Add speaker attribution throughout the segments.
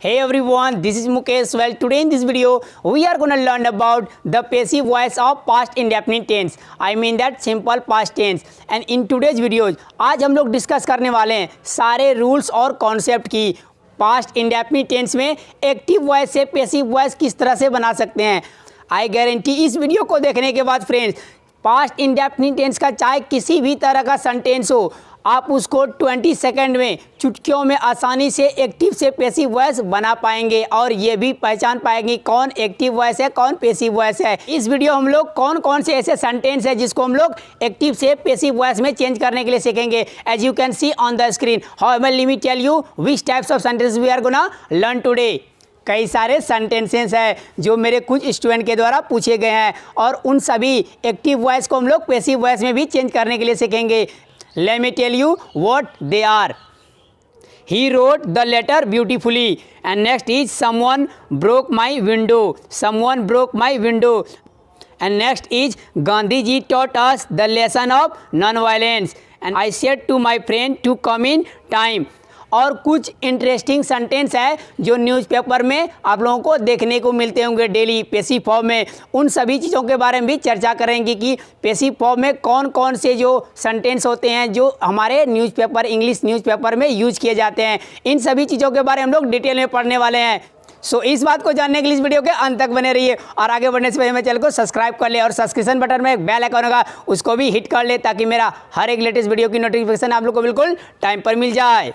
Speaker 1: Hey everyone, this is Mukesh. Well, today in this video, we are going to learn about the passive voice of past indefinite tense. I mean that simple past tense. And in today's videos, आज हम लोग discuss करने वाले हैं सारे rules और concept की past indefinite tense में एक्टिव वॉइस से पैसिव वॉइस किस तरह से बना सकते हैं। आई गारंटी इस वीडियो को देखने के बाद फ्रेंड्स, पास्ट इंडेफिनिट टेंस का चाहे किसी भी तरह का सेंटेंस हो, आप उसको 20 सेकंड में चुटकियों में आसानी से एक्टिव से पैसिव वॉइस बना पाएंगे और ये भी पहचान पाएंगे कौन एक्टिव वॉइस है कौन पैसिव वॉइस है। इस वीडियो हम लोग कौन कौन से ऐसे सेंटेंस है जिसको हम लोग एक्टिव से पैसिव वॉइस में चेंज करने के लिए सीखेंगे। As you can see on the screen, however let me tell you which types of sentences we are gonna learn today. कई सारे सेंटेंसेस हैं जो मेरे कुछ स्टूडेंट के द्वारा पूछे गए हैं और उन सभी एक्टिव वॉइस को हम लोग पैसिव वॉइस में भी चेंज करने के लिए सीखेंगे। Let me tell you what they are. He wrote the letter beautifully. And next is someone broke my window. Someone broke my window. And next is Gandhi ji taught us the lesson of non-violence. And I said to my friend to come in time. और कुछ interesting sentence है जो newspaper में आप लोगों को देखने को मिलते होंगे डेली पैसिव फॉर्म में। उन सभी चीज़ों के बारे में भी चर्चा करेंगे कि पैसिव फॉर्म में कौन कौन से जो सेंटेंस होते हैं जो हमारे न्यूज़पेपर इंग्लिश न्यूज़पेपर में यूज किए जाते हैं। इन सभी चीज़ों के बारे में हम लोग डिटेल में पढ़ने वाले हैं। सो इस बात को जानने के लिए इस वीडियो के अंत तक बने रहिए और आगे बढ़ने से पहले मेरे चैनल को सब्सक्राइब कर ले और सब्सक्रिप्शन बटन में एक बेल आइकन होगा उसको भी हिट कर ले ताकि मेरा हर एक लेटेस्ट वीडियो की नोटिफिकेशन आप लोग को बिल्कुल टाइम पर मिल जाए।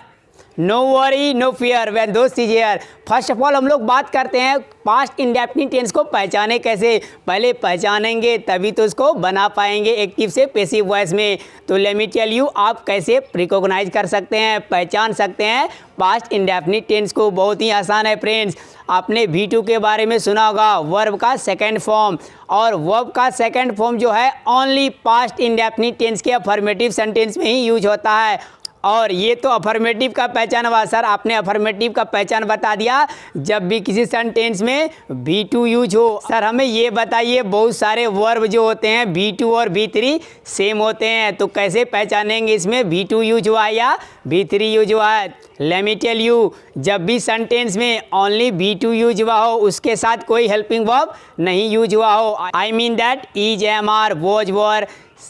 Speaker 1: No worry no fear when दोस्त is here. First of all हम लोग बात करते हैं पास्ट इंडेफिनिट टेंस को पहचाने कैसे। पहले पहचानेंगे तभी तो उसको बना पाएंगे एक्टिव से पैसिव वॉइस में। तो लेट मी टेल यू आप कैसे रिकॉग्नाइज कर सकते हैं, पहचान सकते हैं पास्ट इंडेफिनिट टेंस को। बहुत ही आसान है फ्रेंड्स। आपने V2 के बारे में सुना होगा, वर्ब का सेकेंड फॉर्म। और वर्ब का सेकेंड फॉर्म जो है ओनली पास्ट इंडेफिनिट टेंस के अफर्मेटिव सेंटेंस में ही यूज होता है। और ये तो अफर्मेटिव का पहचान हुआ। सर आपने अफर्मेटिव का पहचान बता दिया जब भी किसी सेंटेंस में V2 यूज हो। सर हमें ये बताइए बहुत सारे वर्ब जो होते हैं V2 और V3 सेम होते हैं, तो कैसे पहचानेंगे इसमें V2 यूज हुआ या V3 यूज हुआ है। लेट मी टेल यू, जब भी सेंटेंस में ओनली V2 यूज हुआ हो, उसके साथ कोई हेल्पिंग वर्ब नहीं यूज हुआ हो, I mean that is, am are, was, were,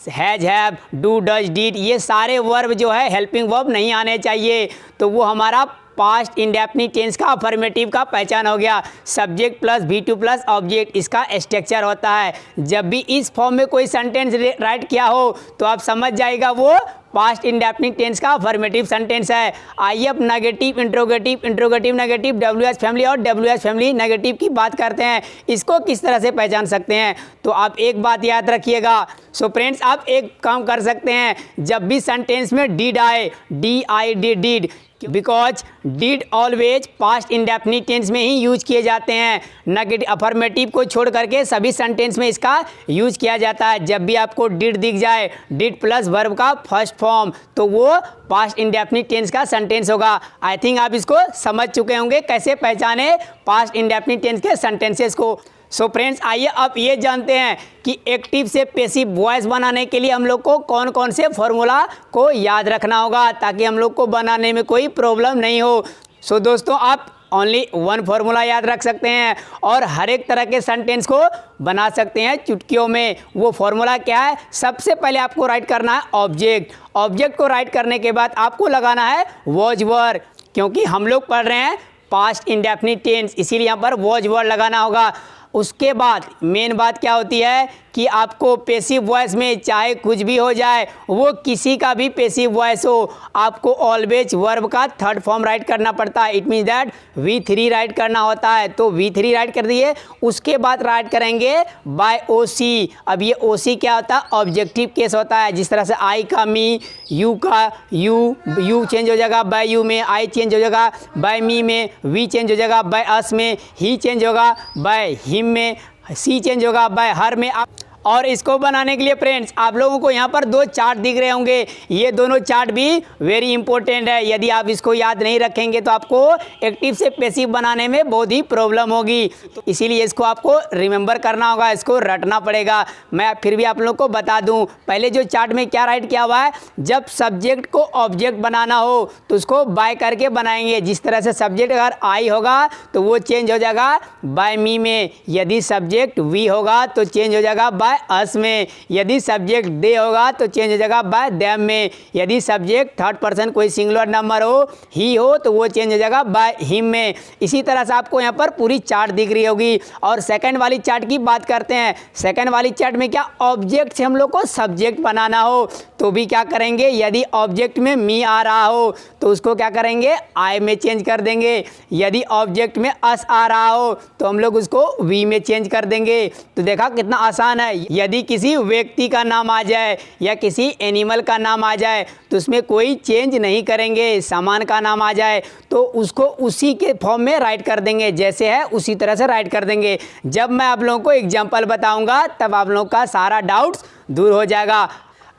Speaker 1: has, have, do, does, did, ये सारे वर्ब जो है हेल्पिंग वर्ब नहीं आने चाहिए, तो वो हमारा पास्ट इंडेफिनिट टेंस का अफर्मेटिव का पहचान हो गया। Subject plus V2 plus object इसका स्ट्रक्चर होता है। जब भी इस फॉर्म में कोई सेंटेंस राइट किया हो तो आप समझ जाएगा वो पास्ट इंडेफिनिट टेंस का अफर्मेटिव सेंटेंस है। आइए अब negative, interrogative, interrogative negative, WH family और WH फैमिली नेगेटिव की बात करते हैं। इसको किस तरह से पहचान सकते हैं, तो आप एक बात याद रखिएगा। सो फ्रेंड्स आप एक काम कर सकते हैं, जब भी सेंटेंस में डिड आए, DID, because did always past indefinite tense में ही यूज किए जाते हैं। नेगेटिव अफर्मेटिव को छोड़ करके सभी सेंटेंस में इसका यूज किया जाता है। जब भी आपको डिड दिख जाए, डिड प्लस वर्ब का फर्स्ट फॉर्म, तो वो पास्ट इंडेफिनिट टेंस का सेंटेंस होगा। आई थिंक आप इसको समझ चुके होंगे कैसे पहचाने पास्ट इंडेफिनिट टेंस के सेंटेंसेस को। सो फ्रेंड्स आइए अब ये जानते हैं कि एक्टिव से पैसिव वॉइस बनाने के लिए हम लोग को कौन कौन से फॉर्मूला को याद रखना होगा ताकि हम लोग को बनाने में कोई प्रॉब्लम नहीं हो। सो दोस्तों आप ओनली वन फार्मूला याद रख सकते हैं और हर एक तरह के सेंटेंस को बना सकते हैं चुटकियों में। वो फार्मूला क्या है? सबसे पहले आपको राइट करना है ऑब्जेक्ट। ऑब्जेक्ट को राइट करने के बाद आपको लगाना है वॉज वर, क्योंकि हम लोग पढ़ रहे हैं पास्ट इंडेफिनिट टेंस, इसीलिए यहाँ पर वॉज वर लगाना होगा। उसके बाद मेन बात क्या होती है कि आपको पैसिव वॉइस में चाहे कुछ भी हो जाए, वो किसी का भी पैसिव वॉइस हो, आपको ऑलवेज वर्ब का थर्ड फॉर्म राइट करना पड़ता है। It means that V3 right करना होता है। तो V3 राइट कर दिए, उसके बाद राइट करेंगे बाय OC। अब ये OC क्या होता है? ऑब्जेक्टिव केस होता है। जिस तरह से आई का मी, यू का यू चेंज हो जाएगा बाय यू में, आई चेंज हो जाएगा बाय मी में, वी चेंज हो जाएगा बाय अस में, ही चेंज होगा बाय हिम में, सी चेंज होगा बाय हर में। और इसको बनाने के लिए फ्रेंड्स आप लोगों को यहाँ पर दो चार्ट दिख रहे होंगे, ये दोनों चार्ट भी वेरी इंपॉर्टेंट है। यदि आप इसको याद नहीं रखेंगे तो आपको एक्टिव से पैसिव बनाने में बहुत ही प्रॉब्लम होगी, तो इसीलिए इसको आपको रिमेंबर करना होगा, इसको रटना पड़ेगा। मैं फिर भी आप लोगों को बता दूं, पहले जो चार्ट में क्या राइट किया हुआ है, जब सब्जेक्ट को ऑब्जेक्ट बनाना हो तो उसको बाय करके बनाएंगे। जिस तरह से सब्जेक्ट अगर आई होगा तो वो चेंज हो जाएगा बाय मी में, यदि सब्जेक्ट वी होगा तो चेंज हो जाएगा बाय अस में, यदि सब्जेक्ट दे होगा तो चेंज हो जाएगा बाय देम में, यदि सब्जेक्ट थर्ड पर्सन कोई सिंगुलर नंबर हो, ही हो, तो वो चेंज हो जाएगा बाय हिम में। इसी तरह से आपको यहाँ पर पूरी चार्ट दिख रही होगी। और सेकंड वाली चार्ट की बात करते हैं। सेकंड वाली चार्ट में क्या, ऑब्जेक्ट से हम लोग को सब्जेक्ट बनाना हो तो भी क्या करेंगे, यदि ऑब्जेक्ट में मी आ रहा हो तो उसको क्या करेंगे, आई में चेंज कर देंगे। यदि ऑब्जेक्ट में अस आ रहा हो तो हम लोग उसको वी में चेंज कर देंगे। तो देखा कितना आसान है। यदि किसी व्यक्ति का नाम आ जाए या किसी एनिमल का नाम आ जाए तो उसमें कोई चेंज नहीं करेंगे। सामान का नाम आ जाए तो उसको उसी के फॉर्म में राइट कर देंगे, जैसे है उसी तरह से राइट कर देंगे। जब मैं आप लोगों को एग्जाम्पल बताऊंगा तब आप लोगों का सारा डाउट्स दूर हो जाएगा।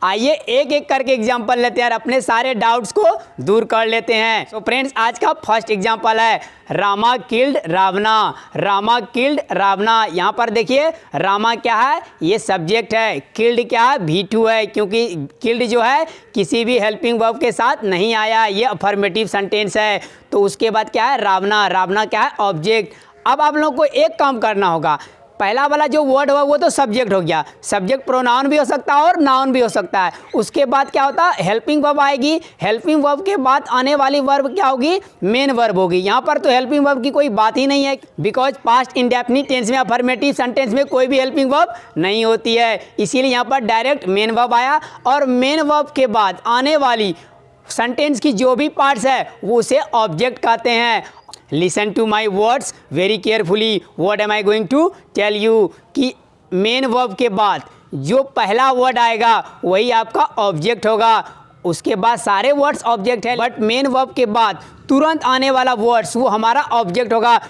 Speaker 1: आइए एक एक करके एग्जाम्पल लेते हैं और अपने सारे डाउट्स को दूर कर लेते हैं। तो फ्रेंड्स आज का फर्स्ट एग्जाम्पल है रामा किल्ड रावणा। रामा किल्ड रावणा, यहाँ पर देखिए रामा क्या है, ये सब्जेक्ट है, किल्ड क्या है, V2 है, क्योंकि किल्ड जो है किसी भी हेल्पिंग वर्ब के साथ नहीं आया, ये अफर्मेटिव सेंटेंस है। तो उसके बाद क्या है, रावणा। रावणा क्या है, ऑब्जेक्ट। अब आप लोगों को एक काम करना होगा, पहला वाला जो वर्ड हुआ वो तो सब्जेक्ट हो गया, सब्जेक्ट प्रोनाउन भी हो सकता है और नाउन भी हो सकता है। उसके बाद क्या होता है, हेल्पिंग वर्ब आएगी। हेल्पिंग वर्ब के बाद आने वाली वर्ब क्या होगी, मेन वर्ब होगी। यहाँ पर तो हेल्पिंग वर्ब की कोई बात ही नहीं है, बिकॉज पास्ट इंडेफिनिट टेंस में, अफर्मेटिव सेंटेंस में कोई भी हेल्पिंग वर्ब नहीं होती है, इसीलिए यहाँ पर डायरेक्ट मेन वर्ब आया। और मेन वर्ब के बाद आने वाली सेंटेंस की जो भी पार्ट्स है वो उसे ऑब्जेक्ट कहते हैं। Listen to my words very carefully, what am I going to tell you, कि मेन वर्ब के बाद जो पहला वर्ड आएगा वही आपका ऑब्जेक्ट होगा। उसके बाद सारे वर्ड्स ऑब्जेक्ट है, बट मेन वर्ब के बाद तुरंत आने वाला वर्ड्स वो हमारा ऑब्जेक्ट होगा।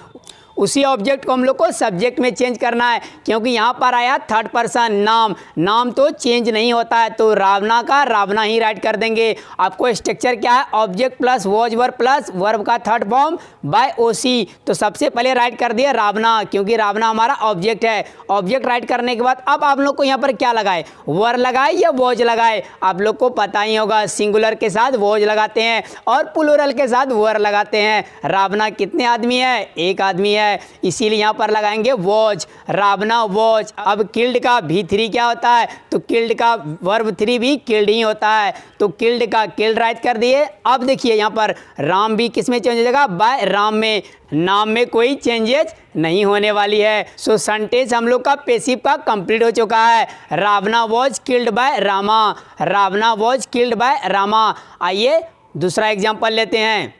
Speaker 1: उसी ऑब्जेक्ट को हम लोग को सब्जेक्ट में चेंज करना है, क्योंकि यहाँ पर आया थर्ड पर्सन नाम, नाम तो चेंज नहीं होता है, तो रावणा का रावणा ही राइट कर देंगे। आपको स्ट्रक्चर क्या है, object plus was verb plus verb का थर्ड फॉर्म बाय ओसी। तो सबसे पहले राइट कर दिया रावणा, क्योंकि रावणा हमारा ऑब्जेक्ट है। ऑब्जेक्ट राइट करने के बाद अब आप लोग को यहाँ पर क्या लगाए, वर लगाए या वॉज लगाए, आप लोग को पता ही होगा, सिंगुलर के साथ वॉज लगाते हैं और प्लूरल के साथ वर लगाते हैं। रावणा कितने आदमी है, एक आदमी है, इसीलिए यहां पर लगाएंगे वॉच, रावणा वॉच। अब किल्ड का V3 क्या होता है, तो किल्ड का वर्ब 3 भी किल्ड ही होता है, तो किल्ड का किल्ड राइट कर दिए। अब देखिए यहां पर राम भी किस में चेंज हो जाएगा, बाय राम में। नाम में कोई चेंजेस नहीं होने वाली है। सो सेंटेंस हम लोग का पैसिव का कंप्लीट हो चुका है। Ravana was killed by Rama, Ravana was killed by Rama. आइए दूसरा एग्जांपल लेते हैं।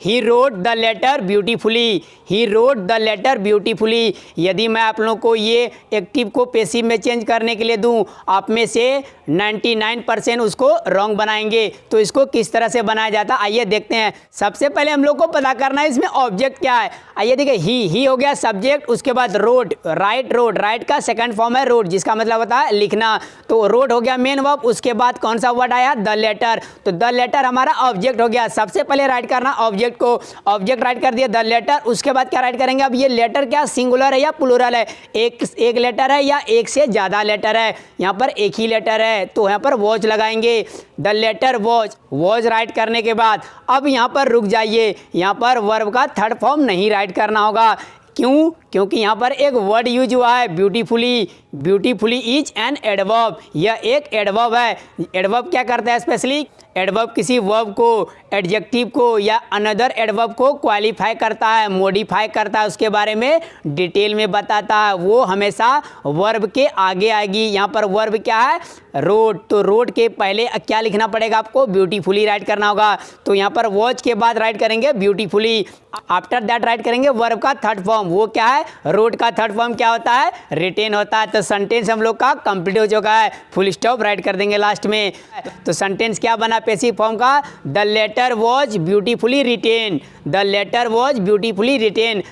Speaker 1: He wrote the letter beautifully, he wrote the letter beautifully. यदि मैं आप लोगों को ये एक्टिव को पैसिव में चेंज करने के लिए दूं, आप में से 99% उसको रॉन्ग बनाएंगे। तो इसको किस तरह से बनाया जाता है आइए देखते हैं। सबसे पहले हम लोग को पता करना है इसमें ऑब्जेक्ट क्या है। आइए देखिए, ही हो गया सब्जेक्ट, उसके बाद रोड, राइट, रोड, राइट का सेकंड फॉर्म है रोड, जिसका मतलब होता है लिखना। तो रोड हो गया मेन वर्ब, उसके बाद कौन सा वर्ड आया, द लेटर। तो द लेटर हमारा ऑब्जेक्ट हो गया। सबसे पहले राइट करना ऑब्जेक्ट को, ऑब्जेक्ट राइट कर दिया द लेटर। उसके बाद क्या राइट करेंगे, अब ये लेटर क्या सिंगुलर है या प्लूरल है, एक लेटर है या एक से ज्यादा लेटर है, यहाँ पर एक ही लेटर है, तो यहाँ पर वॉच लगाएंगे, the letter watch. Watch write करने के बाद अब यहाँ पर रुक जाइए, यहाँ पर वर्ब का थर्ड फॉर्म नहीं राइट करना होगा। क्यों, क्योंकि यहाँ पर एक वर्ड यूज हुआ है beautifully. Beautifully is an adverb, यह एक एडवर्ब है। एडवर्ब क्या करता है, स्पेशली एडवर्ब किसी वर्ब को, एडजेक्टिव को या अनदर एडवर्ब को क्वालिफाई करता है, मॉडिफाई करता है, उसके बारे में डिटेल में बताता है। वो हमेशा वर्ब के आगे आएगी। यहाँ पर वर्ब क्या है, रोड, तो रोड के पहले क्या लिखना पड़ेगा आपको, ब्यूटीफुली राइट करना होगा। तो यहाँ पर वॉच के बाद राइट करेंगे ब्यूटीफुली, आफ्टर दैट राइट करेंगे वर्ब का थर्ड फॉर्म, वो क्या है, रोड का थर्ड फॉर्म क्या होता है, रिटेन होता है। तो सेंटेंस हम लोग का कंप्लीट हो चुका है, फुल स्टॉप राइट कर देंगे लास्ट में। तो सेंटेंस क्या बना पैसिव फॉर्म का, the letter was beautifully written, the letter was beautifully written.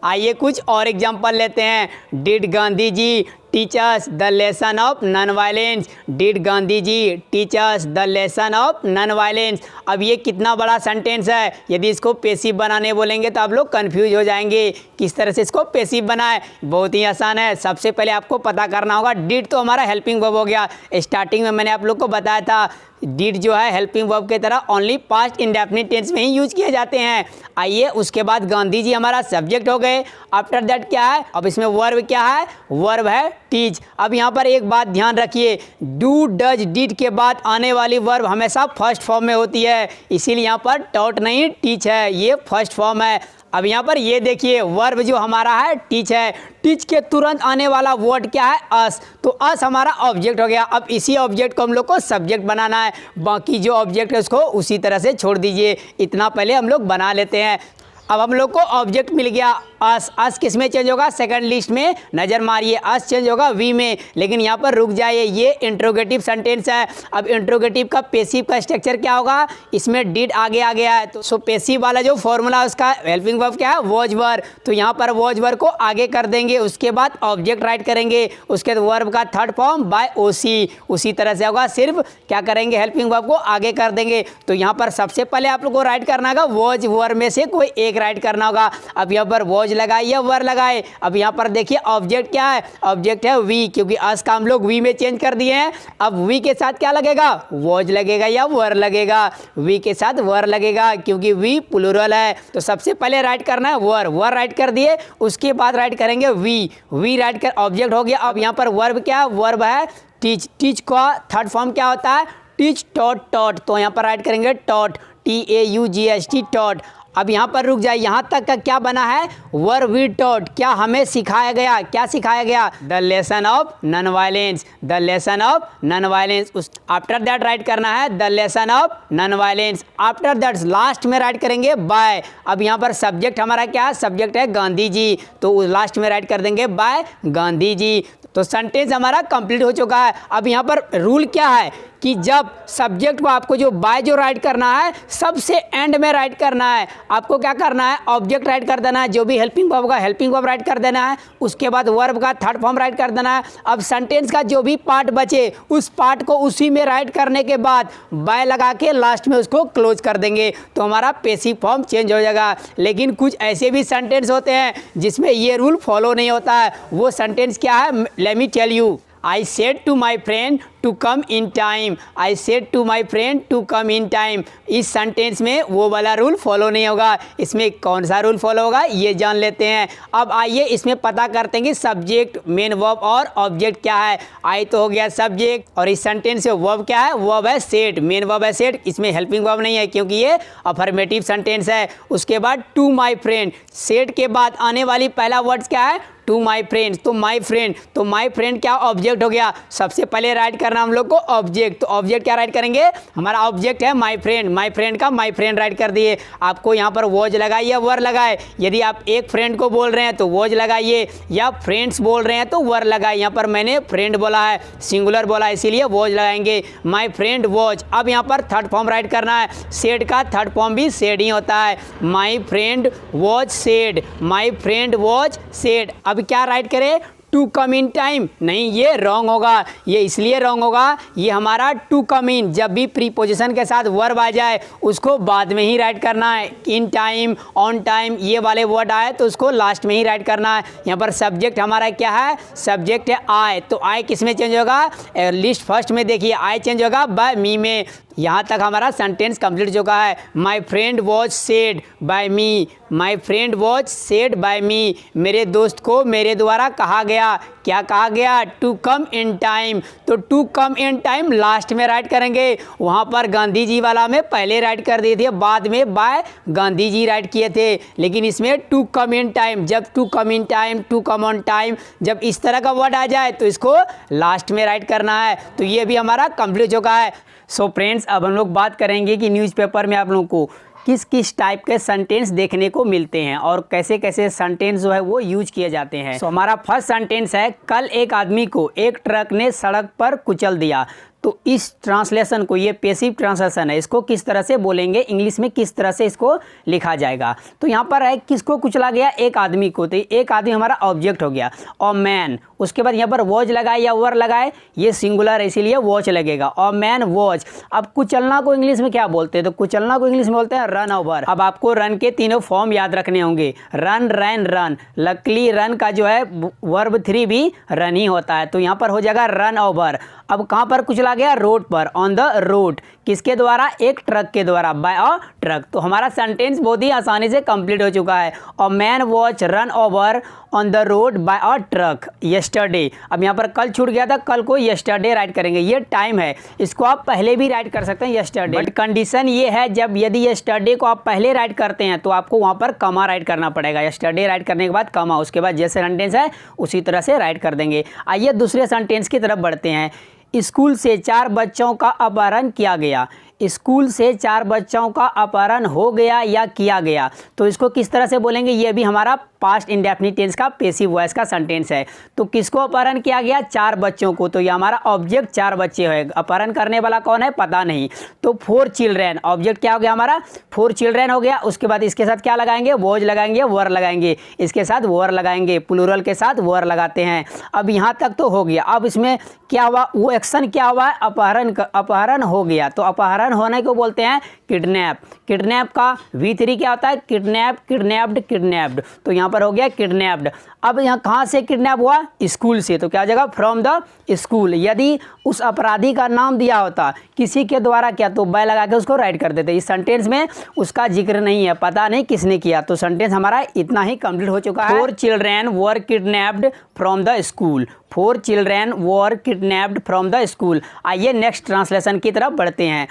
Speaker 1: आइए कुछ और एग्जाम्पल लेते हैं। Did Gandhi ji teach us the lesson of non violence. Did Gandhi ji teach us the lesson of non violence. अब ये कितना बड़ा सेंटेंस है, यदि इसको पैसिव बनाने बोलेंगे तो आप लोग कंफ्यूज हो जाएंगे। किस तरह से इसको पैसिव बनाए, बहुत ही आसान है। सबसे पहले आपको पता करना होगा, डिड तो हमारा हेल्पिंग वर्ब हो गया। स्टार्टिंग में मैंने आप लोग को बताया था डिड जो है हेल्पिंग वर्ब की तरह ओनली पास्ट इंडेफिनिट टेंस में ही यूज किए जाते हैं। आइए उसके बाद गांधी जी हमारा सब्जेक्ट हो गए। आफ्टर दैट क्या है, अब इसमें वर्ब क्या है, वर्ब है टीच। अब यहाँ पर एक बात ध्यान रखिए, डू डज डिड के बाद आने वाली वर्ब हमेशा फर्स्ट फॉर्म में होती है, इसीलिए यहाँ पर टॉट नहीं टीच है, ये फर्स्ट फॉर्म है। अब यहाँ पर ये देखिए वर्ब जो हमारा है टीच है, टीच के तुरंत आने वाला वर्ड क्या है, अस। तो अस हमारा ऑब्जेक्ट हो गया। अब इसी ऑब्जेक्ट को हम लोग को सब्जेक्ट बनाना है, बाकी जो ऑब्जेक्ट है उसको उसी तरह से छोड़ दीजिए। इतना पहले हम लोग बना लेते हैं। अब हम लोग को ऑब्जेक्ट मिल गया अस। अस किस में चेंज होगा, सेकंड लिस्ट में नज़र मारिए, अस चेंज होगा वी में। लेकिन यहाँ पर रुक जाइए, ये इंट्रोगेटिव सेंटेंस है। अब इंट्रोगेटिव का पैसिव का स्ट्रक्चर क्या होगा, इसमें डिड आगे आ गया है, तो सो पैसिव वाला जो फॉर्मूला उसका हेल्पिंग वर्ब क्या है, वॉज वर। तो यहाँ पर वॉज वर को आगे कर देंगे, उसके बाद ऑब्जेक्ट राइट करेंगे, उसके बाद वर्ब का थर्ड फॉर्म बाय ओसी। उसी तरह से होगा, सिर्फ क्या करेंगे, हेल्पिंग वर्ब को आगे कर देंगे। तो यहाँ पर सबसे पहले आप लोग को राइट करना होगा वॉज वर में से कोई एक राइट करना होगा। अब यहाँ पर वॉज लगाए या वर लगाए। अब यहाँ पर देखिए ऑब्जेक्ट क्या है, ऑब्जेक्ट है वी, क्योंकि अस का हम लोग वी में चेंज कर दिए हैं। अब वी के साथ क्या लगेगा, वॉज लगेगा या वर लगेगा, वी के साथ वर लगेगा क्योंकि वी प्लूरल है। तो सबसे पहले राइट करना है वर, वर राइट कर दिए, उसके बाद राइट करेंगे वी, वी राइट कर ऑब्जेक्ट हो गया। अब यहाँ पर वर्ब क्या है, वर्ब है टीच। टीच का थर्ड फॉर्म क्या होता है, टीच टॉट टॉट। तो यहाँ पर राइट करेंगे टॉट, TAUGHT टॉट। अब यहाँ पर रुक जाए, यहाँ तक का क्या बना है, वर वी टॉट, क्या हमें सिखाया गया, क्या सिखाया गया, the lesson of non violence, the lesson of non violence. उस आफ्टर दैट राइट करना है the lesson of non violence. After that last में राइट करेंगे बाय। अब यहाँ पर सब्जेक्ट हमारा क्या है, सब्जेक्ट है गांधी जी, तो लास्ट में राइट कर देंगे बाय गांधी जी। तो सेंटेंस हमारा कंप्लीट हो चुका है। अब यहाँ पर रूल क्या है कि जब सब्जेक्ट को आपको जो बाय जो राइट करना है सबसे एंड में राइट करना है। आपको क्या करना है, ऑब्जेक्ट राइट कर देना है, जो भी हेल्पिंग वर्ब का हेल्पिंग वर्ब राइट कर देना है, उसके बाद वर्ब का थर्ड फॉर्म राइट कर देना है। अब सेंटेंस का जो भी पार्ट बचे उस पार्ट को उसी में राइट करने के बाद बाय लगा के लास्ट में उसको क्लोज कर देंगे, तो हमारा पैसिव फॉर्म चेंज हो जाएगा। लेकिन कुछ ऐसे भी सेंटेंस होते हैं जिसमें ये रूल फॉलो नहीं होता है। वो सेंटेंस क्या है, let me tell you. I said to my friend to come in time. I said to my friend to come in time. इस सेंटेंस में वो वाला रूल फॉलो नहीं होगा। इसमें कौन सा रूल फॉलो होगा ये जान लेते हैं। अब आइए इसमें पता करते हैं कि सब्जेक्ट, मेन वर्ब और ऑब्जेक्ट क्या है। आई तो हो गया सब्जेक्ट, और इस सेंटेंस में वर्ब क्या है, वर्ब है सेड, मेन वर्ब है सेड। इसमें हेल्पिंग वर्ब नहीं है क्योंकि ये अफर्मेटिव सेंटेंस है। उसके बाद टू माई फ्रेंड, सेड के बाद आने वाली पहला वर्ड क्या है, टू माई फ्रेंड्स। तो माई फ्रेंड, तो माई फ्रेंड क्या ऑब्जेक्ट हो गया। सबसे पहले राइट करना हम लोग को ऑब्जेक्ट, तो ऑब्जेक्ट क्या राइट करेंगे, हमारा ऑब्जेक्ट है माई फ्रेंड, माई फ्रेंड का माई फ्रेंड राइट कर दिए। आपको यहाँ पर वॉज लगाइए या वर लगाए। यदि आप एक फ्रेंड को बोल रहे हैं तो वॉज लगाइए, या फ्रेंड्स बोल रहे हैं तो वर लगाए। यहाँ पर मैंने फ्रेंड बोला है, सिंगुलर बोला है, इसीलिए वॉज लगाएंगे, माई फ्रेंड वॉज। अब यहाँ पर थर्ड फॉर्म राइट करना है, सेड का थर्ड फॉर्म भी सेड ही होता है, my friend was said, my friend was said. अब क्या राइट करें, टू कम इन टाइम, नहीं ये रॉन्ग होगा। ये इसलिए रॉन्ग होगा, ये हमारा टू कम इन जब भी प्रीपोजिशन के साथ वर्ब आ जाए उसको बाद में ही राइट करना है। इन टाइम, ऑन टाइम, ये वाले वर्ड आए तो उसको लास्ट में ही राइट करना है। यहाँ पर सब्जेक्ट हमारा क्या है, सब्जेक्ट है आई, तो आई किस में चेंज होगा, लिस्ट फर्स्ट में देखिए आई चेंज होगा बाय मी में। यहाँ तक हमारा सेंटेंस कंप्लीट हो चुका है। My friend was said by me, my friend was said by me, मेरे दोस्त को मेरे द्वारा कहा गया। क्या कहा गया, टू कम इन टाइम। तो to come in time last में राइट करेंगे। वहाँ पर गांधी जी वाला में पहले राइट कर दिए थे, बाद में बाय गांधी जी राइट किए थे, लेकिन इसमें टू कम इन टाइम, जब to come in time, to come on time, जब इस तरह का वर्ड आ जाए तो इसको लास्ट में राइट करना है। तो ये भी हमारा कंप्लीट हो चुका है। सो फ्रेंड्स, अब हम लोग बात करेंगे कि न्यूज़पेपर में आप लोगों को किस किस टाइप के सेंटेंस देखने को मिलते हैं और कैसे कैसे सेंटेंस जो है वो यूज किए जाते हैं। सो हमारा फर्स्ट सेंटेंस है, कल एक आदमी को एक ट्रक ने सड़क पर कुचल दिया। तो इस ट्रांसलेशन को, ये पेसिव ट्रांसलेशन है, इसको किस तरह से बोलेंगे इंग्लिश में, किस तरह से इसको लिखा जाएगा। तो यहाँ पर है किसको कुचला गया, एक आदमी को, तो एक आदमी हमारा ऑब्जेक्ट हो गया। और मैन, उसके बाद यहाँ पर वॉच लगाए या वर लगाए, ये सिंगुलर है इसीलिए वॉच लगेगा। और मैन वॉच। अब कुचलना को इंग्लिश में क्या बोलते हैं, तो कुचलना को इंग्लिश में बोलते हैं रन ओवर। अब आपको रन के तीनों फॉर्म याद रखने होंगे, रन, रैन, रन। लकली रन का जो है वर्ब 3 भी रन ही होता है, तो यहाँ पर हो जाएगा रन ओवर। अब कहाँ पर कुचला गया, रोड पर, ऑन द रोड। किसके द्वारा, एक ट्रक के द्वारा, बाय अ ट्रक। तो हमारा सेंटेंस बहुत ही आसानी से कंप्लीट हो चुका है। और man watch run over on the road by a truck yesterday. अब यहाँ पर कल छूट गया था, कल को यस्टरडे राइट करेंगे, ये टाइम है, इसको आप पहले भी राइट कर सकते हैं यस्टरडे। बट कंडीशन ये है, जब यदि यस्टरडे को आप पहले राइट करते हैं तो आपको वहाँ पर कमा राइट करना पड़ेगा। यस्टरडे राइट करने के बाद कमा, उसके बाद जैसे सेंटेंस है उसी तरह से राइट कर देंगे। आइए दूसरे सेंटेंस की तरफ बढ़ते हैं। स्कूल से 4 बच्चों का अपहरण किया गया। स्कूल से 4 बच्चों का अपहरण हो गया या किया गया, तो इसको किस तरह से बोलेंगे, ये भी हमारा पास्ट इंडेफिनिट टेंस का पेसिव वॉइस का सेंटेंस है। तो किसको अपहरण किया गया, 4 बच्चों को, तो ये हमारा ऑब्जेक्ट 4 बच्चे है। अपहरण करने वाला कौन है पता नहीं, तो 4 चिल्ड्रेन, ऑब्जेक्ट क्या हो गया हमारा, 4 चिल्ड्रेन हो गया। उसके बाद इसके साथ क्या लगाएंगे, वॉज लगाएंगे, वर लगाएंगे, इसके साथ वर लगाएंगे, प्लूरल के साथ वर लगाते हैं। अब यहाँ तक तो हो गया। अब इसमें क्या हुआ, वो एक्शन क्या हुआ है, अपहरण हो गया। तो अपहरण होने को बोलते हैं किडनैप। किडनैप का V3 क्या होता है, किडनैप, किडनैप्ड, किडनैप्ड। तो यहाँ पर हो गया किडनैप्ड। अब यहाँ कहाँ से किडनैप हुआ, स्कूल से, तो क्या हो जाएगा, फ्रॉम द स्कूल। यदि उस अपराधी का नाम दिया होता किसी के द्वारा क्या, तो बाय लगा के उसको राइट कर देते। इस सेंटेंस में उसका जिक्र नहीं है, पता नहीं किसने किया, तो सेंटेंस हमारा इतना ही कंप्लीट हो चुका है। 4 children were kidnapped from the school. 4 children were kidnapped from the school. आइए नेक्स्ट ट्रांसलेशन की तरफ बढ़ते हैं।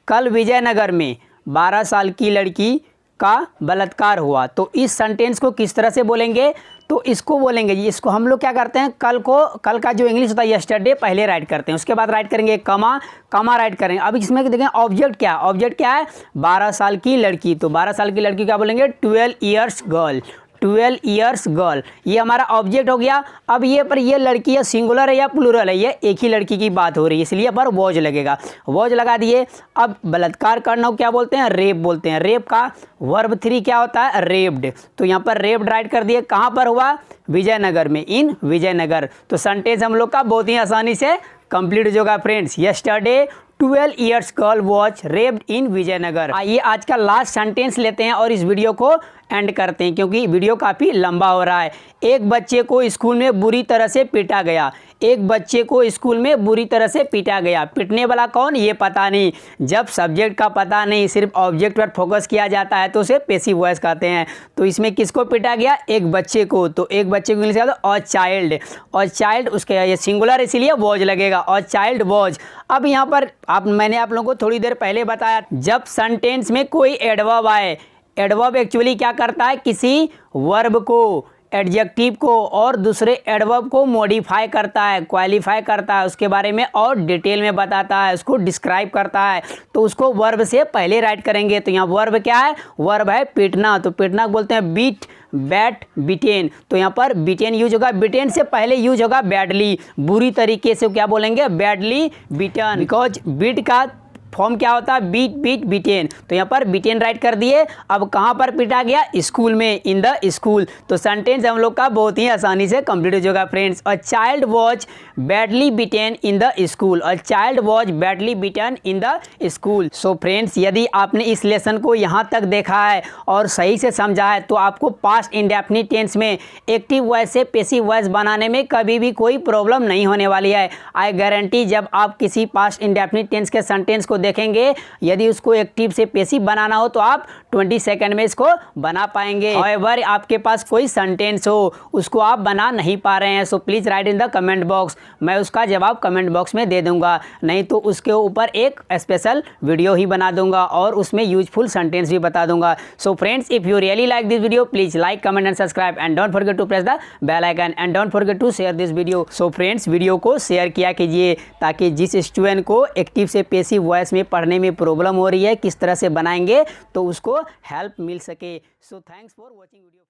Speaker 1: कल विजयनगर में 12 साल की लड़की का बलात्कार हुआ। तो इस सेंटेंस को किस तरह से बोलेंगे, तो इसको बोलेंगे, इसको हम लोग क्या करते हैं, कल का जो इंग्लिश होता है यस्टरडे पहले राइट करते हैं, उसके बाद राइट करेंगे कमा, कमा राइट करेंगे। अब इसमें देखें ऑब्जेक्ट क्या है, ऑब्जेक्ट क्या है, 12 साल की लड़की। तो 12 साल की लड़की क्या बोलेंगे, 12 ईयर्स गर्ल। 12 ईयर्स गर्ल, ये हमारा ऑब्जेक्ट हो गया। अब ये पर ये लड़की है सिंगुलर है या प्लूरल है, ये एक ही लड़की की बात हो रही है, इसलिए पर वॉज लगेगा, वॉज लगा दिए। अब बलात्कार करना क्या बोलते हैं, रेप बोलते हैं। रेप का वर्ब 3 क्या होता है, रेप्ड। तो यहाँ पर रेप्ड राइट कर दिए। कहाँ पर हुआ, विजयनगर में, इन विजयनगर। तो सेंटेंस हम लोग का बहुत ही आसानी से कंप्लीट हो जाएगा friends. Yesterday 12 years girl was raped in Vijayanagar. आइए आज का लास्ट सेंटेंस लेते हैं और इस वीडियो को एंड करते हैं, क्योंकि वीडियो काफ़ी लंबा हो रहा है। एक बच्चे को स्कूल में बुरी तरह से पीटा गया। एक बच्चे को स्कूल में बुरी तरह से पीटा गया। पिटने वाला कौन, ये पता नहीं। जब सब्जेक्ट का पता नहीं, सिर्फ ऑब्जेक्ट पर फोकस किया जाता है तो उसे पेसिव वॉइस कहते हैं। तो इसमें किसको पीटा गया, एक बच्चे को। तो एक बच्चे को इंग्लिश कहते हैं चाइल्ड। और चाइल्ड उसके ये सिंगुलर इसीलिए वॉज लगेगा, और चाइल्ड वॉज। अब यहाँ पर मैंने आप लोगों को थोड़ी देर पहले बताया, जब सेंटेंस में कोई एडवर्ब आए, एडवर्ब एक्चुअली क्या करता है, किसी वर्ब को, एडजेक्टिव को और दूसरे एडवर्ब को मॉडिफाई करता है, क्वालिफाई करता है, उसके बारे में और डिटेल में बताता है, उसको डिस्क्राइब करता है। तो उसको वर्ब से पहले राइट करेंगे। तो यहाँ वर्ब क्या है, वर्ब है पीटना। तो पीटना बोलते हैं बीट, बैट, बिटेन। तो यहाँ पर बिटेन यूज होगा, बिटेन से पहले यूज होगा बैडली, बुरी तरीके से क्या बोलेंगे, बैडली बिटन। बिकॉज बीट का फॉर्म क्या होता है, बीट, बीट, बिटेन। तो यहाँ पर बिटेन राइट कर दिए। अब कहाँ पर पीटा गया, स्कूल में, इन द स्कूल। तो सेंटेंस हम लोग का बहुत ही आसानी से कंप्लीट हो जाएगा friends. A child was badly bitten in the school. A child was badly bitten in the school. So friends, यदि आपने इस लेसन को यहाँ तक देखा है और सही से समझा है तो आपको पास्ट इंडेफिनिट टेंस में एक्टिव वॉइस से पेसिव वॉइस बनाने में कभी भी कोई प्रॉब्लम नहीं होने वाली है। आई गारंटी, जब आप किसी पास्ट इंडेफिनिट टेंस के सेंटेंस को देखेंगे, यदि उसको एक्टिव से पेसिव बनाना हो तो आप 20 सेकंड में इसको बना पाएंगे। हाउएवर, आपके पास कोई सेंटेंस हो उसको आप बना नहीं पा रहे हैं, so please write in the comment box. मैं उसका जवाब कमेंट बॉक्स में दे दूंगा, नहीं तो उसके ऊपर एक स्पेशल वीडियो ही बना दूंगा और उसमें यूजफुल सेंटेंस भी बता दूंगा। So friends, if you really like this video, please like, comment and subscribe and don't forget to press the bell icon and don't forget to share this video. So friends, video को share किया कीजिए ताकि जिस student को active से passive voice में पढ़ने में प्रॉब्लम हो रही है, किस तरह से बनाएंगे तो उसको हेल्प मिल सके। So thanks for watching video.